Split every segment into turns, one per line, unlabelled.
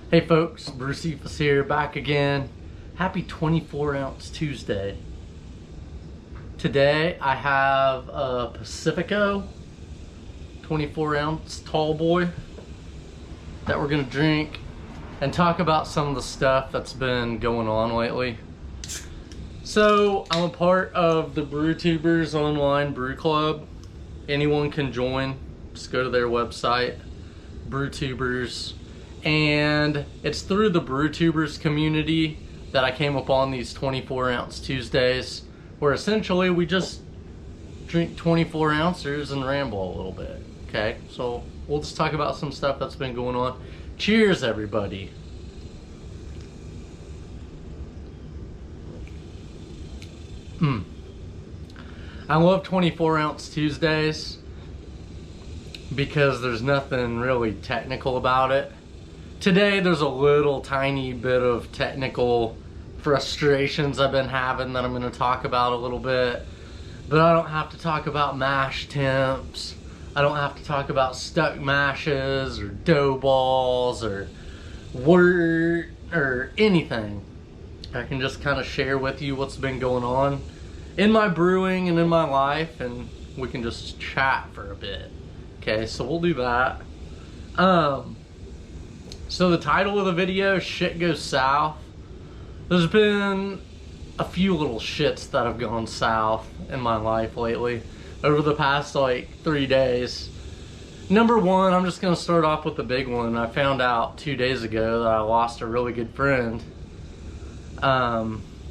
Hey folks, Brewcephas here, back again. Happy 24-ounce Tuesday. Today I have a Pacifico 24-ounce tall boy that we're gonna drink and talk about some of the stuff that's been going on lately. So I'm a part of the BrewTubers online brew club. Anyone can join. Just go to their website, BrewTubers. And it's through the BrewTubers community that I came upon these 24-ounce Tuesdays, where essentially we just drink 24 ounces and ramble a little bit. Okay, so we'll just talk about some stuff that's been going on. Cheers, everybody. I love 24-ounce Tuesdays because there's nothing really technical about it. Today there's a little tiny bit of technical frustrations I've been having that I'm going to talk about a little bit, but I don't have to talk about mash temps. I don't have to talk about stuck mashes or dough balls or wort or anything. I can just kind of share with you what's been going on in my brewing and in my life, and we can just chat for a bit. Okay, so we'll do that. So the title of the video, Shit Goes South. There's been a few little shits that have gone south in my life lately over the past like 3 days. Number one, I'm just gonna start off with the big one. I found out 2 days ago that I lost a really good friend.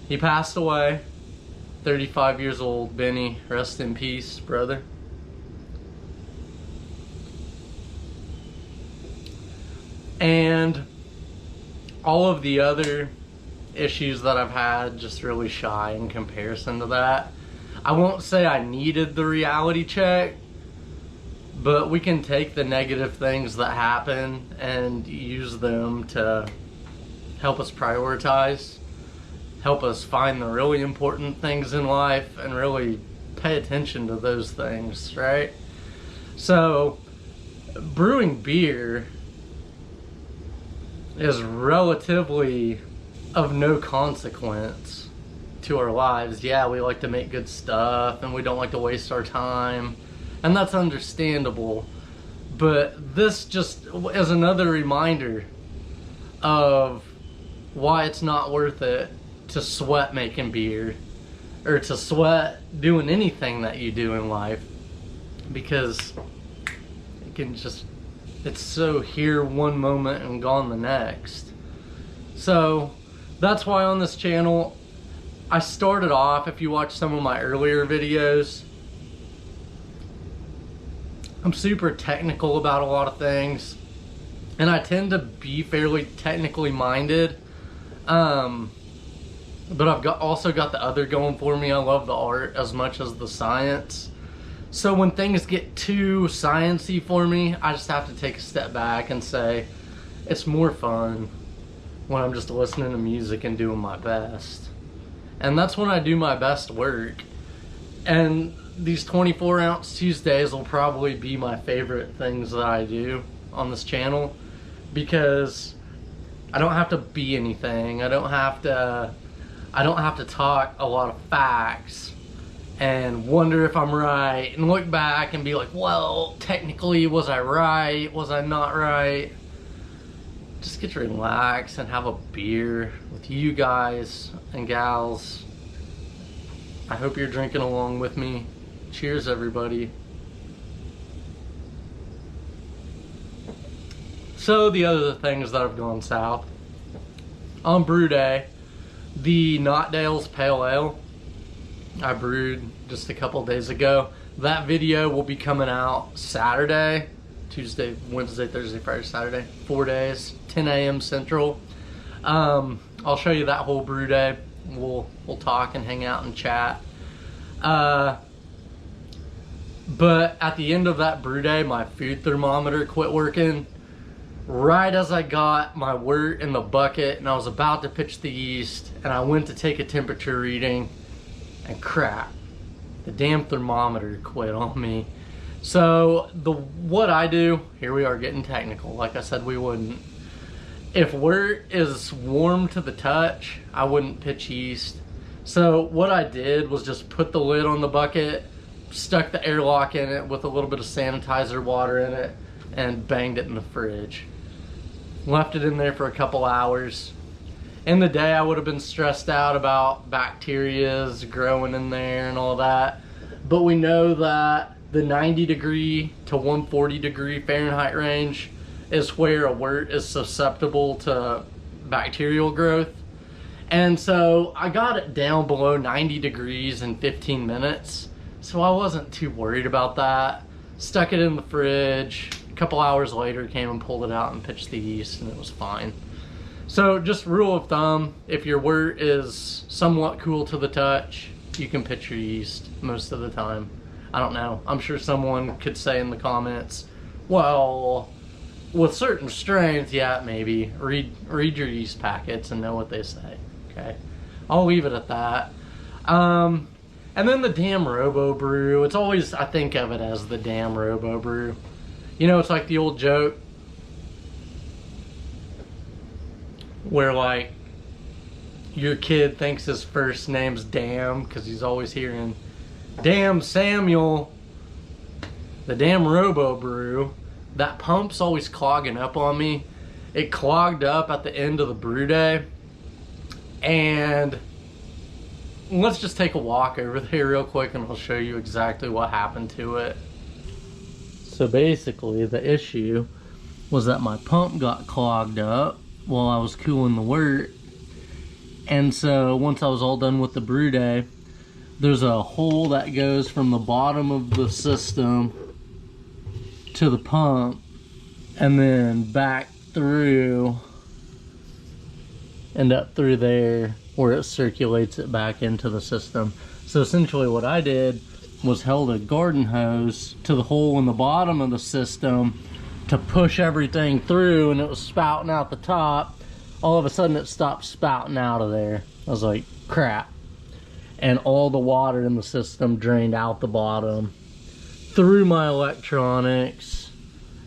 He passed away, 35 years old, Benny. Rest in peace, brother. And all of the other issues that I've had just really shy in comparison to that. I won't say I needed the reality check, but we can take the negative things that happen and use them to help us prioritize, help us find the really important things in life and really pay attention to those things, right? So brewing beer is relatively of no consequence to our lives. Yeah, we like to make good stuff and we don't like to waste our time, and that's understandable, but this just is another reminder of why it's not worth it to sweat making beer or to sweat doing anything that you do in life, because it can just, it's so here one moment and gone the next. So that's why on this channel I started off, if you watch some of my earlier videos, I'm super technical about a lot of things, and I tend to be fairly technically minded, but I've also got the other going for me. I love the art as much as the science. So when things get too sciencey for me, I just have to take a step back and say, it's more fun when I'm just listening to music and doing my best. And that's when I do my best work. And these 24-ounce Tuesdays will probably be my favorite things that I do on this channel, because I don't have to be anything. I don't have to talk a lot of facts and wonder if I'm right and look back and be like, well, technically, was I right? Was I not right? Just get to relax and have a beer with you guys and gals. I hope you're drinking along with me. Cheers, everybody. So the other things that have gone south. On Brew Day, the Not Dale's Pale Ale I brewed just a couple days ago. That video will be coming out Saturday, Tuesday, Wednesday, Thursday, Friday, Saturday, 4 days, 10 a.m. Central. I'll show you that whole brew day. We'll talk and hang out and chat. But at the end of that brew day, my food thermometer quit working right as I got my wort in the bucket, and I was about to pitch the yeast, and I went to take a temperature reading, and crap, the damn thermometer quit on me. So what I do, here we are getting technical, like I said we wouldn't, if wort is warm to the touch, I wouldn't pitch yeast. So what I did was just put the lid on the bucket, stuck the airlock in it with a little bit of sanitizer water in it, and banged it in the fridge. Left it in there for a couple hours. In the day, I would have been stressed out about bacterias growing in there and all that. But we know that the 90 degree to 140 degree Fahrenheit range is where a wort is susceptible to bacterial growth. And so I got it down below 90 degrees in 15 minutes. So I wasn't too worried about that. Stuck it in the fridge. A couple hours later, came and pulled it out and pitched the yeast, and it was fine. So just rule of thumb, if your wort is somewhat cool to the touch, you can pitch your yeast most of the time. I don't know. I'm sure someone could say in the comments, well, with certain strains, yeah, maybe. Read your yeast packets and know what they say. Okay, I'll leave it at that. And then the damn Robo Brew. It's always, I think of it as the damn Robo Brew. You know, it's like the old joke where, like, your kid thinks his first name's Damn because he's always hearing, "Damn Samuel, the damn Robo Brew." That pump's always clogging up on me. It clogged up at the end of the brew day. And let's just take a walk over there real quick and I'll show you exactly what happened to it. So basically the issue was that my pump got clogged up while I was cooling the wort. And so once I was all done with the brew day, there's a hole that goes from the bottom of the system to the pump and then back through and up through there where it circulates it back into the system. So essentially what I did was held a garden hose to the hole in the bottom of the system to push everything through, and it was spouting out the top. All of a sudden it stopped spouting out of there. I was like, crap. And all the water in the system drained out the bottom through my electronics,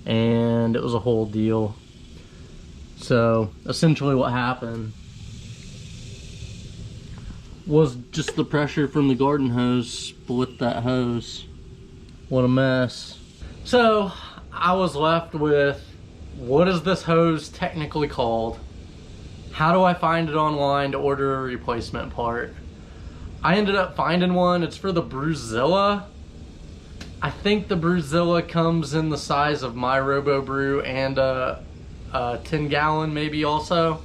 and it was a whole deal. So essentially what happened was just the pressure from the garden hose split that hose. What a mess. So I was left with, what is this hose technically called? How do I find it online to order a replacement part? I ended up finding one. It's for the Brewzilla. I think the Brewzilla comes in the size of my Robo Brew and a 10-gallon maybe also.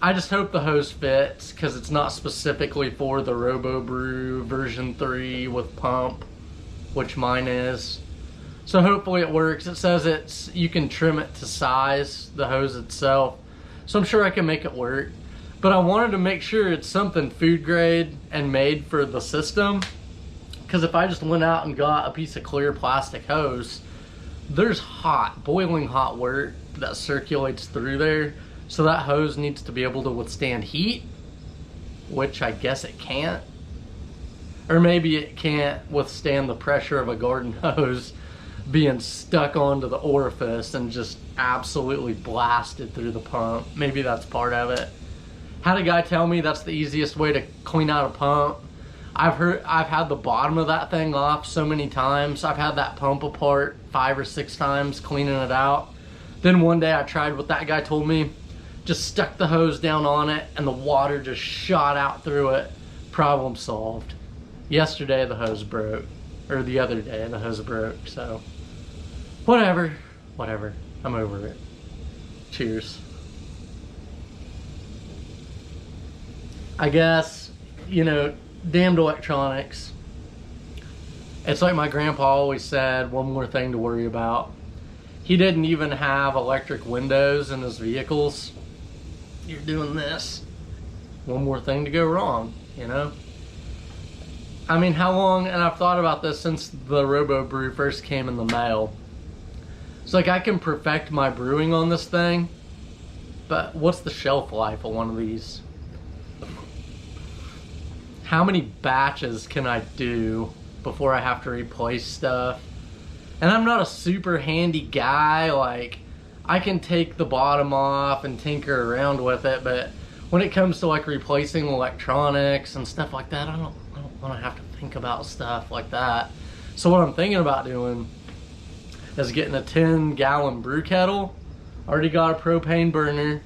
I just hope the hose fits because it's not specifically for the Robo Brew version 3 with pump, which mine is. So hopefully it works. It says you can trim it to size, the hose itself. So I'm sure I can make it work. But I wanted to make sure it's something food grade and made for the system. Because if I just went out and got a piece of clear plastic hose, there's hot, boiling hot wort that circulates through there. So that hose needs to be able to withstand heat, which I guess it can't. Or maybe it can't withstand the pressure of a garden hose being stuck onto the orifice and just absolutely blasted through the pump. Maybe that's part of it. Had a guy tell me that's the easiest way to clean out a pump. I've had the bottom of that thing off so many times. I've had that pump apart 5 or 6 times cleaning it out. Then one day I tried what that guy told me. Just stuck the hose down on it and the water just shot out through it. Problem solved. Yesterday the hose broke. Or the other day the hose broke. So whatever. I'm over it. Cheers. I guess, you know, damned electronics. It's like my grandpa always said, one more thing to worry about. He didn't even have electric windows in his vehicles. You're doing this. One more thing to go wrong, you know? I mean, how long, and I've thought about this since the Robo Brew first came in the mail. It's like I can perfect my brewing on this thing, but what's the shelf life of one of these? How many batches can I do before I have to replace stuff? And I'm not a super handy guy. Like, I can take the bottom off and tinker around with it, but when it comes to like replacing electronics and stuff like that, I don't want to have to think about stuff like that. So what I'm thinking about doing is getting a 10-gallon brew kettle. Already got a propane burner,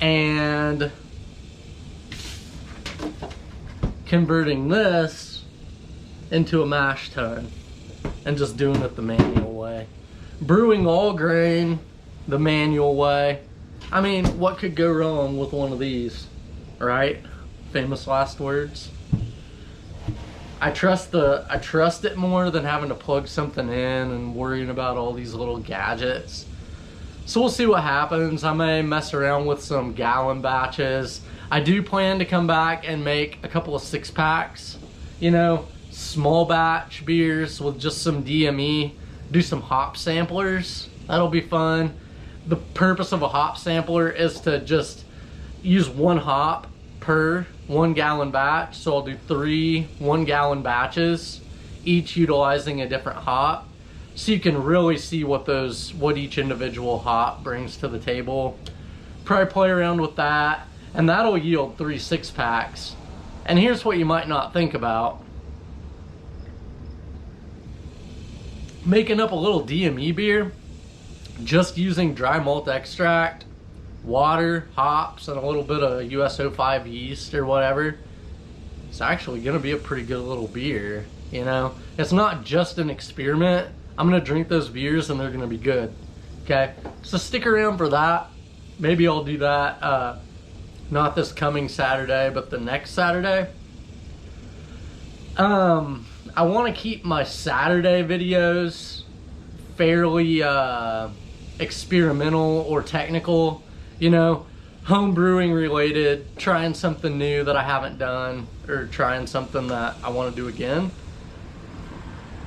and converting this into a mash tun and just doing it the manual way. Brewing all grain the manual way. I mean, what could go wrong with one of these, right? Famous last words. I trust it more than having to plug something in and worrying about all these little gadgets. So we'll see what happens. I may mess around with some gallon batches. I do plan to come back and make a couple of 6-packs, you know, small batch beers with just some DME, do some hop samplers. That'll be fun. The purpose of a hop sampler is to just use one hop per 1-gallon batch. So I'll do 3 1-gallon batches, each utilizing a different hop. So you can really see what each individual hop brings to the table. Probably play around with that, and that'll yield 3 6-packs. And here's what you might not think about. Making up a little DME beer, just using dry malt extract, water, hops, and a little bit of US-05 yeast or whatever, it's actually gonna be a pretty good little beer, you know? It's not just an experiment. I'm gonna drink those beers and they're gonna be good, okay? So stick around for that. Maybe I'll do that, not this coming Saturday, but the next Saturday. I wanna keep my Saturday videos fairly experimental or technical, you know, home brewing related, trying something new that I haven't done, or trying something that I want to do again.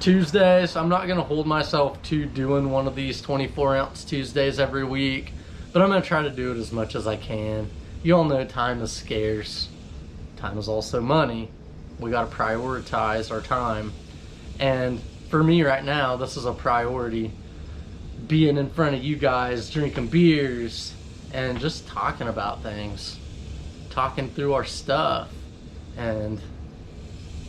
Tuesdays, I'm not going to hold myself to doing one of these 24-ounce Tuesdays every week, but I'm going to try to do it as much as I can. You all know time is scarce. Time is also money. We got to prioritize our time. And for me right now, this is a priority. Being in front of you guys, drinking beers, and just talking about things. Talking through our stuff. And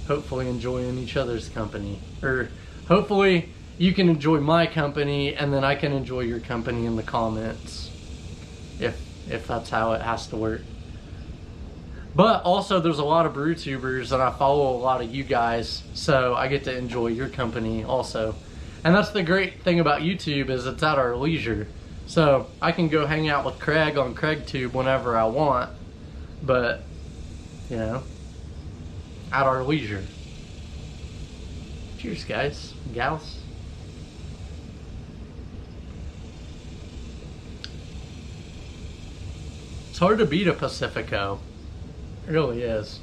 hopefully enjoying each other's company. Or hopefully you can enjoy my company and then I can enjoy your company in the comments. If that's how it has to work. But also there's a lot of brew tubers and I follow a lot of you guys, so I get to enjoy your company also. And that's the great thing about YouTube, is it's at our leisure. So I can go hang out with Craig on CraigTube whenever I want, but you know, at our leisure. Cheers, guys, gals. It's hard to beat a Pacifico. It really is.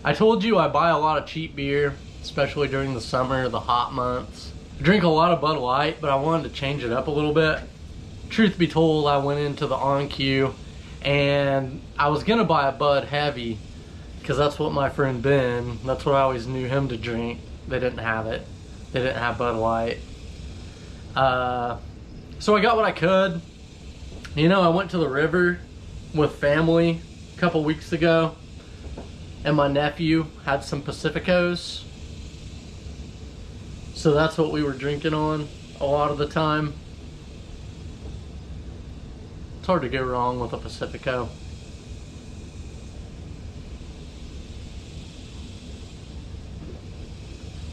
I told you I buy a lot of cheap beer, especially during the summer, the hot months. I drink a lot of Bud Light, but I wanted to change it up a little bit. Truth be told, I went into the On-Q and I was gonna buy a Bud Heavy because that's what my friend Ben, that's what I always knew him to drink. They didn't have it. They didn't have Bud Light. So I got what I could. You know, I went to the river with family a couple weeks ago and my nephew had some Pacificos. So that's what we were drinking on a lot of the time. It's hard to go wrong with a Pacifico.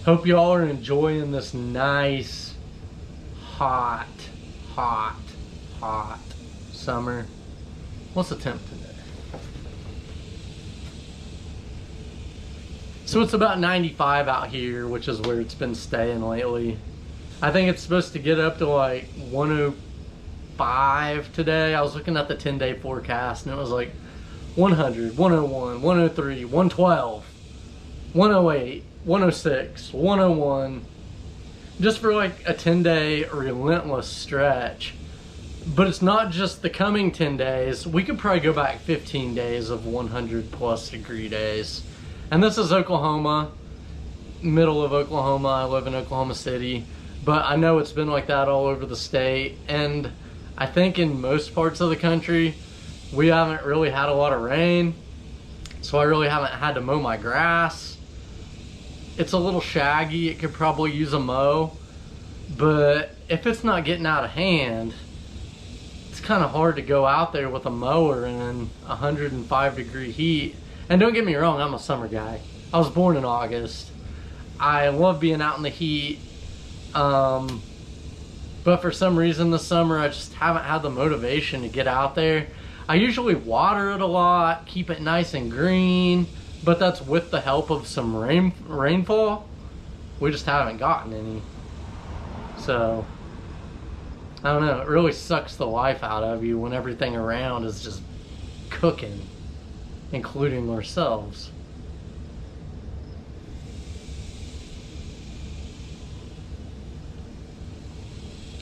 Hope y'all are enjoying this nice, hot summer. What's the temp today? So it's about 95 out here, which is where it's been staying lately. I think it's supposed to get up to like 105 today. I was looking at the 10-day forecast and it was like 100, 101, 103, 112, 108, 106, 101. Just for like a 10-day relentless stretch. But it's not just the coming 10 days. We could probably go back 15 days of 100+ degree days. And this is Oklahoma, middle of Oklahoma. I live in Oklahoma City, but I know it's been like that all over the state. And I think in most parts of the country, we haven't really had a lot of rain, so I really haven't had to mow my grass. It's a little shaggy, it could probably use a mow, but if it's not getting out of hand, it's kind of hard to go out there with a mower in 105-degree heat. And don't get me wrong, I'm a summer guy. I was born in August. I love being out in the heat. But for some reason this summer, I just haven't had the motivation to get out there. I usually water it a lot, keep it nice and green, but that's with the help of some rainfall. We just haven't gotten any. So, I don't know, it really sucks the life out of you when everything around is just cooking, including ourselves.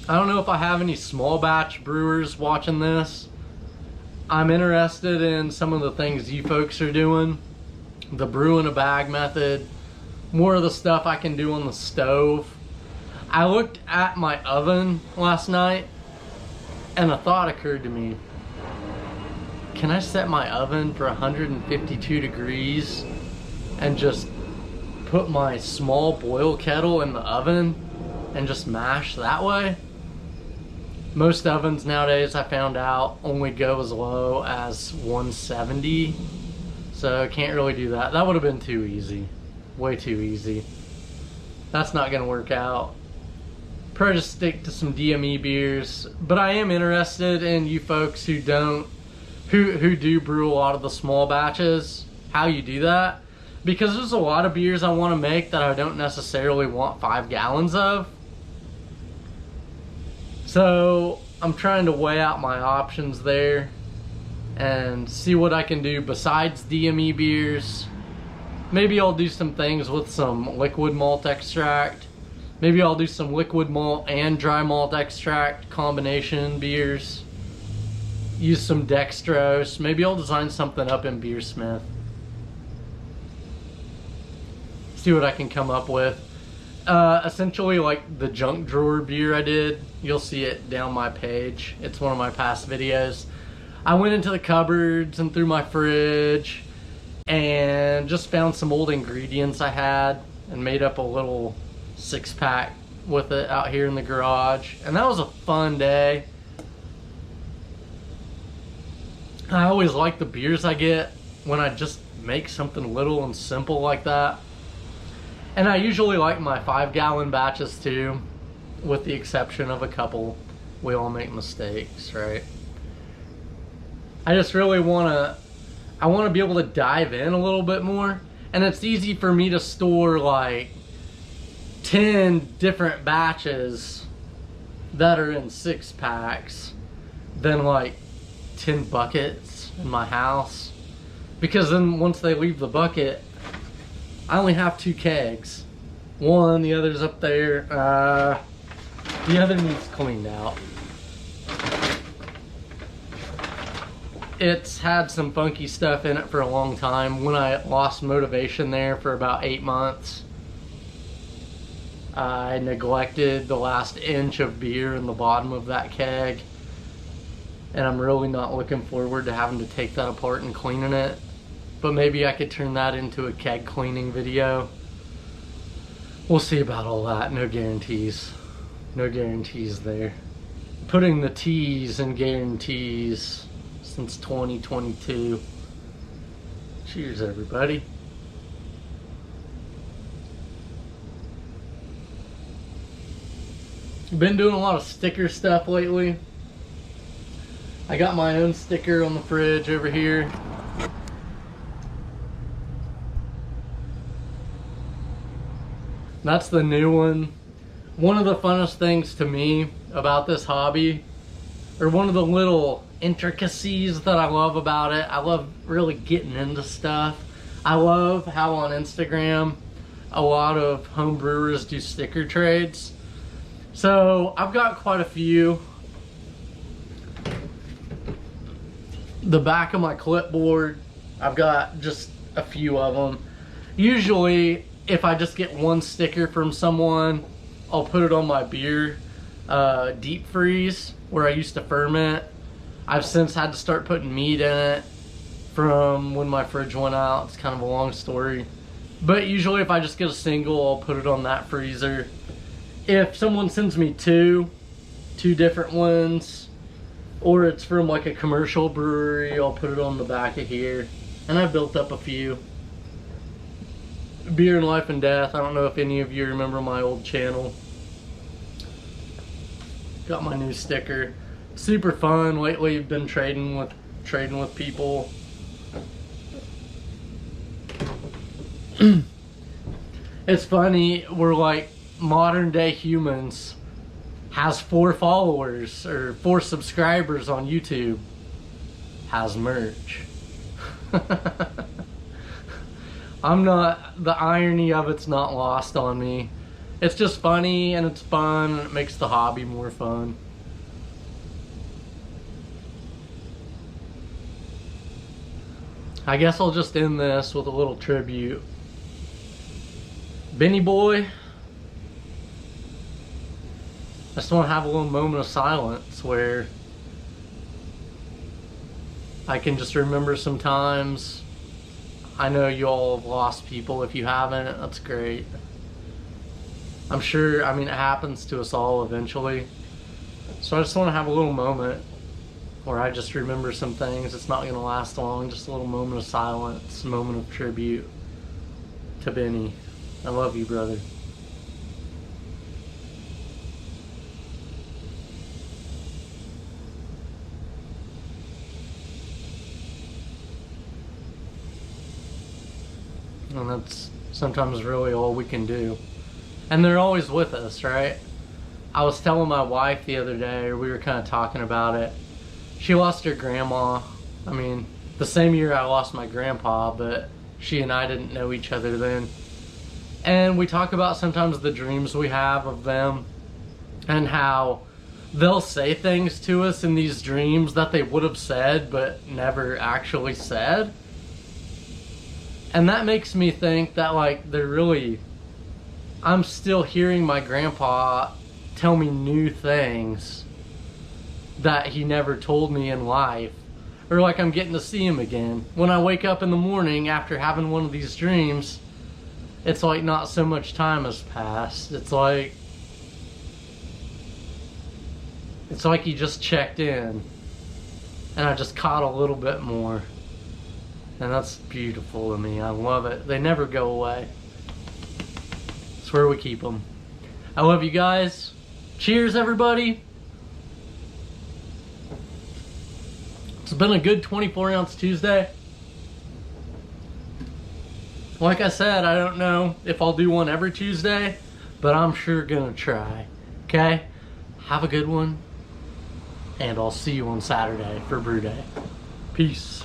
I don't know if I have any small batch brewers watching this. I'm interested in some of the things you folks are doing. The brew in a bag method. More of the stuff I can do on the stove. I looked at my oven last night and a thought occurred to me. Can I set my oven for 152 degrees and just put my small boil kettle in the oven and just mash that way? Most ovens nowadays, I found out, only go as low as 170. So I can't really do that. That would have been too easy. Way too easy. That's not gonna work out. Probably just stick to some DME beers. But I am interested in you folks who do brew a lot of the small batches, how you do that. Because there's a lot of beers I want to make that I don't necessarily want 5 gallons of. So I'm trying to weigh out my options there and see what I can do besides DME beers. Maybe I'll do some things with some liquid malt extract. Maybe I'll do some liquid malt and dry malt extract combination beers. Use some dextrose. Maybe I'll design something up in Brewcephas. See what I can come up with. Essentially like the junk drawer beer I did. You'll see it down my page. It's one of my past videos. I went into the cupboards and through my fridge and just found some old ingredients I had and made up a little 6-pack with it out here in the garage. And that was a fun day. I always like the beers I get when I just make something little and simple like that. And I usually like my 5-gallon batches too, with the exception of a couple. We all make mistakes, right? I just really want to be able to dive in a little bit more. And it's easy for me to store like 10 different batches that are in 6-packs than like 10 buckets in my house. Because then once they leave the bucket, I only have 2 kegs. One, the other's up there. The other needs cleaned out. It's had some funky stuff in it for a long time. When I lost motivation there for about 8 months, I neglected the last inch of beer in the bottom of that keg. And I'm really not looking forward to having to take that apart and cleaning it. But maybe I could turn that into a keg cleaning video. We'll see about all that. No guarantees. No guarantees there. Putting the T's in guarantees since 2022. Cheers, everybody. Been doing a lot of sticker stuff lately. I got my own sticker on the fridge over here. That's the new one. One of the funnest things to me about this hobby, or one of the little intricacies that I love about it, I love really getting into stuff. I love how on Instagram a lot of home brewers do sticker trades. So I've got quite a few. The back of my clipboard, I've got just a few of them. Usually if I just get one sticker from someone, I'll put it on my beer deep freeze where I used to ferment. I've since had to start putting meat in it from when my fridge went out. It's kind of a long story. But usually if I just get a single, I'll put it on that freezer. If someone sends me two different ones, or it's from like a commercial brewery, I'll put it on the back of here. And I built up a few. Beer and Life and Death. I don't know if any of you remember my old channel. Got my new sticker. Super fun. Lately I've been trading with people. It's funny, we're like modern day humans. Has 4 followers or 4 subscribers on YouTube. Has merch. The irony of it's not lost on me. It's just funny and it's fun and it makes the hobby more fun. I guess I'll just end this with a little tribute. Benny boy, I just want to have a little moment of silence where I can just remember some times. I know you all have lost people. If you haven't, that's great. I'm sure, I mean, it happens to us all eventually. So I just want to have a little moment where I just remember some things. It's not going to last long. Just a little moment of silence, a moment of tribute to Benny. I love you, brother. And that's sometimes really all we can do. And they're always with us, right? I was telling my wife the other day, or we were kind of talking about it. She lost her grandma. I mean, the same year I lost my grandpa, but she and I didn't know each other then. And we talk about sometimes the dreams we have of them and how they'll say things to us in these dreams that they would have said but never actually said. And that makes me think that, like, I'm still hearing my grandpa tell me new things that he never told me in life. Or like I'm getting to see him again. When I wake up in the morning after having one of these dreams, it's like not so much time has passed. It's like he just checked in. And I just caught a little bit more. And that's beautiful to me. I love it. They never go away. It's where we keep them. I love you guys. Cheers, everybody. It's been a good 24-ounce Tuesday. Like I said, I don't know if I'll do one every Tuesday, but I'm sure gonna try. Okay? Have a good one. And I'll see you on Saturday for Brew Day. Peace.